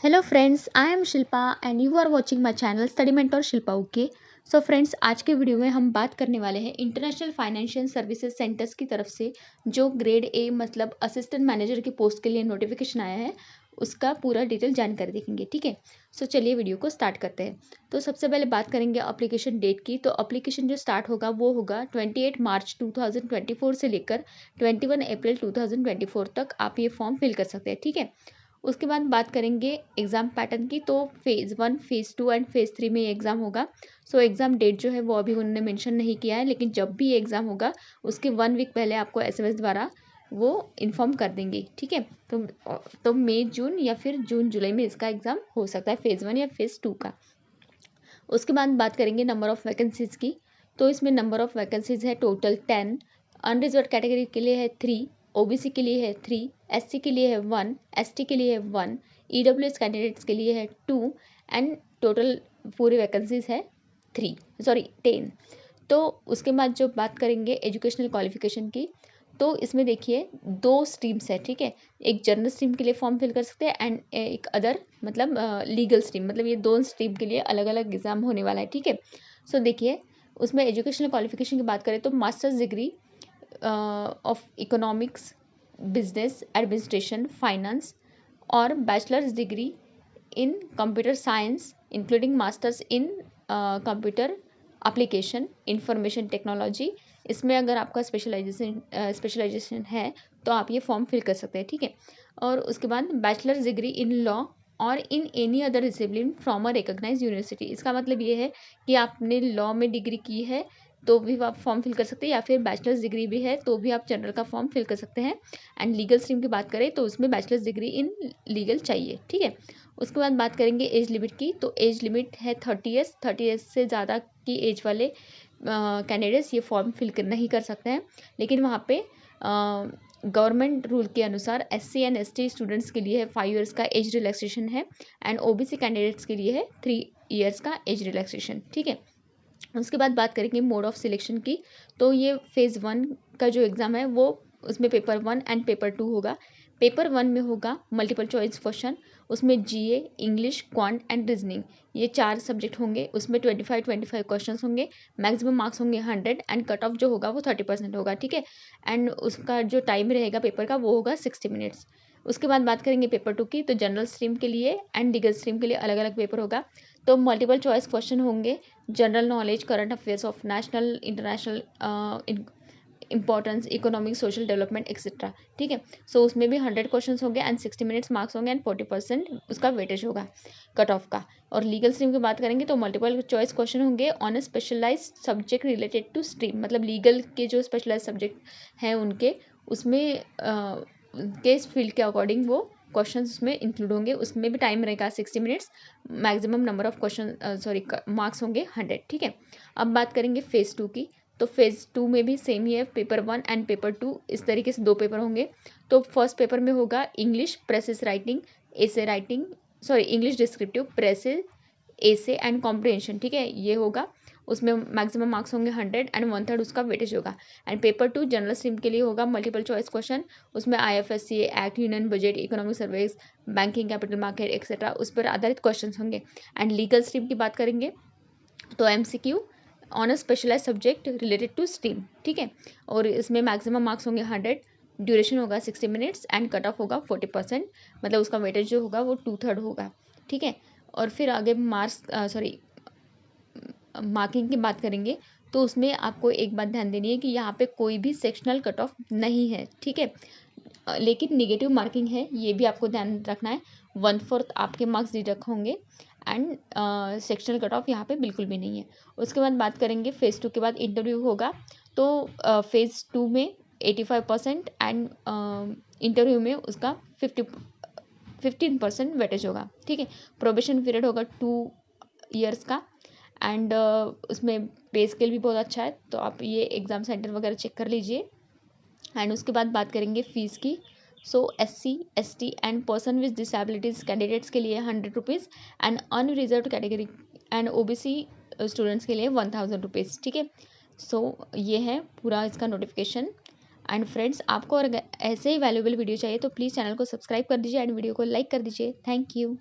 Hello friends, I am Shilpa and you are watching my channel study mentor Shilpa. Okay, so friends, आज के video में हम बात करने वाले हैं इंटरनेशनल फाइनेंशियल सर्विसेज सेंटर्स की तरफ से जो ग्रेड ए मतलब असिस्टेंट मैनेजर की पोस्ट के लिए नोटिफिकेशन आया है, उसका पूरा डिटेल जानकारी देखेंगे। ठीक है, सो चलिए वीडियो को स्टार्ट करते हैं। तो सबसे पहले बात करेंगे अप्लीकेशन डेट की। तो अप्लीकेशन जो स्टार्ट होगा वो होगा 28 मार्च 2024 से लेकर 21 अप्रैल 2024 तक आप ये फॉर्म फिल कर सकते हैं। ठीक है, उसके बाद बात करेंगे एग्ज़ाम पैटर्न की। तो फेज़ 1, फेज़ 2 एंड फेज़ 3 में ये एग्ज़ाम होगा। सो एग्ज़ाम डेट जो है वो अभी उन्होंने मेंशन नहीं किया है, लेकिन जब भी ये एग्ज़ाम होगा उसके 1 वीक पहले आपको एसएमएस द्वारा वो इन्फॉर्म कर देंगे। ठीक है, तो मई जून या फिर जून जुलाई में इसका एग्ज़ाम हो सकता है, फेज़ 1 या फेज़ 2 का। उसके बाद बात करेंगे नंबर ऑफ़ वैकेंसीज़ की। तो इसमें नंबर ऑफ़ वैकेंसीज़ है टोटल 10, अनरिजर्व्ड कैटेगरी के लिए है 3, ओबीसी के लिए है 3, एससी के लिए है 1, एसटी के लिए है 1, ईडब्ल्यूएस कैंडिडेट्स के लिए है 2 एंड टोटल पूरी वैकेंसीज़ है 10। तो उसके बाद जो बात करेंगे एजुकेशनल क्वालिफिकेशन की, तो इसमें देखिए 2 स्ट्रीम्स है। ठीक है, एक जनरल स्ट्रीम के लिए फॉर्म फिल कर सकते हैं एंड एक अदर मतलब लीगल स्ट्रीम, मतलब ये 2 स्ट्रीम के लिए अलग अलग एग्ज़ाम होने वाला है। ठीक है, सो देखिए उसमें एजुकेशनल क्वालिफिकेशन की बात करें तो masters degree of economics, business administration, finance और bachelors degree in computer science including masters in computer application information technology. इसमें अगर आपका स्पेशलाइजेशन है तो आप ये फॉर्म फिल कर सकते हैं। ठीक है, और उसके बाद बैचलर्स डिग्री इन लॉ और in any other discipline from a recognised university. इसका मतलब ये है कि आपने लॉ में डिग्री की है तो भी आप फॉर्म फिल कर सकते हैं, या फिर बैचलर्स डिग्री भी है तो भी आप जनरल का फॉर्म फिल कर सकते हैं। एंड लीगल स्ट्रीम की बात करें तो उसमें बैचलर्स डिग्री इन लीगल चाहिए। ठीक है, उसके बाद बात करेंगे एज लिमिट की। तो एज लिमिट है 30 ईयर्स से ज़्यादा की एज वाले कैंडिडेट्स ये फॉर्म फिल नहीं कर सकते हैं, लेकिन वहाँ पे गवर्नमेंट रूल के अनुसार एससी एंड एसटी स्टूडेंट्स के लिए है 5 ईयर्स का एज रिलैक्सेशन है एंड ओबीसी कैंडिडेट्स के लिए है 3 ईयर्स का एज रिलैक्सेशन। ठीक है, उसके बाद बात करेंगे मोड ऑफ सिलेक्शन की। तो ये फेज़ 1 का जो एग्ज़ाम है वो उसमें पेपर 1 एंड पेपर 2 होगा। पेपर 1 में होगा मल्टीपल चॉइस क्वेश्चन, उसमें जीए, इंग्लिश, क्वांट एंड रीजनिंग, ये 4 सब्जेक्ट होंगे। उसमें 25 क्वेश्चन होंगे, मैक्सिमम मार्क्स होंगे 100 एंड कट ऑफ जो होगा वो 30% होगा। ठीक है, एंड उसका जो टाइम रहेगा पेपर का वो होगा 60 मिनट्स। उसके बाद बात करेंगे पेपर 2 की। तो जनरल स्ट्रीम के लिए एंड लीगल स्ट्रीम के लिए अलग अलग पेपर होगा। तो मल्टीपल चॉइस क्वेश्चन होंगे, general knowledge, current affairs of national international importance, economic, social development etcetera. ठीक है, सो उसमें भी 100 क्वेश्चन होंगे एंड 60 मिनट्स मार्क्स होंगे एंड 40% उसका वेटेज होगा कट ऑफ का। और लीगल स्ट्रीम की बात करेंगे तो मल्टीपल चॉइस क्वेश्चन होंगे on a specialise subject related to stream, मतलब लीगल के जो स्पेशलाइज सब्जेक्ट हैं उनके उसमें के फील्ड के अकॉर्डिंग वो क्वेश्चन उसमें इंक्लूड होंगे। उसमें भी टाइम रहेगा 60 minutes, maximum number of question marks होंगे 100। ठीक है, अब बात करेंगे फेज़ 2 की। तो फेज़ 2 में भी सेम ही है, पेपर 1 एंड पेपर 2 इस तरीके से 2 पेपर होंगे। तो फर्स्ट पेपर में होगा English precious writing, essay writing, English descriptive, precious, essay and comprehension. ठीक है, ये होगा। उसमें मैक्सिमम मार्क्स होंगे 100 एंड 1/3 उसका वेटेज होगा। एंड पेपर 2 जनरल स्ट्रीम के लिए होगा मल्टीपल चॉइस क्वेश्चन, उसमें IFSC act, union budget, economic service, banking, capital market etcetera उस पर आधारित क्वेश्चन होंगे। एंड लीगल स्ट्रीम की बात करेंगे तो MCQ on a specialise subject related to stream. ठीक है, और इसमें मैक्सिमम मार्क्स होंगे 100, ड्यूरेशन होगा 60 मिनट्स एंड कट ऑफ होगा 40%, मतलब उसका वेटेज जो होगा वो 2/3 होगा। ठीक है, और फिर आगे मार्किंग की बात करेंगे तो उसमें आपको एक बात ध्यान देनी है कि यहाँ पे कोई भी सेक्शनल कट ऑफ नहीं है। ठीक है, लेकिन निगेटिव मार्किंग है, ये भी आपको ध्यान रखना है। 1/4 आपके मार्क्स डिडक्ट होंगे एंड सेक्शनल कट ऑफ यहाँ पे बिल्कुल भी नहीं है। उसके बाद बात करेंगे फेज़ 2 के बाद इंटरव्यू होगा। तो फेज़ 2 में 85% एंड इंटरव्यू में उसका 15% वेटेज होगा। ठीक है, प्रोबेशन पीरियड होगा 2 ईयर्स का एंड उसमें पे स्केल भी बहुत अच्छा है, तो आप ये एग्ज़ाम सेंटर वगैरह चेक कर लीजिए। एंड उसके बाद बात करेंगे फ़ीस की। So SC, ST and person with disabilities candidates के लिए 100 rupees and unreserved category and OBC students के लिए 1000 रुपीज़। ठीक है, सो ये है पूरा इसका नोटिफिकेशन। एंड फ्रेंड्स, आपको अगर ऐसे ही वैल्यूएबल वीडियो चाहिए तो प्लीज़ चैनल को सब्सक्राइब कर दीजिए एंड वीडियो को लाइक कर दीजिए। Thank you.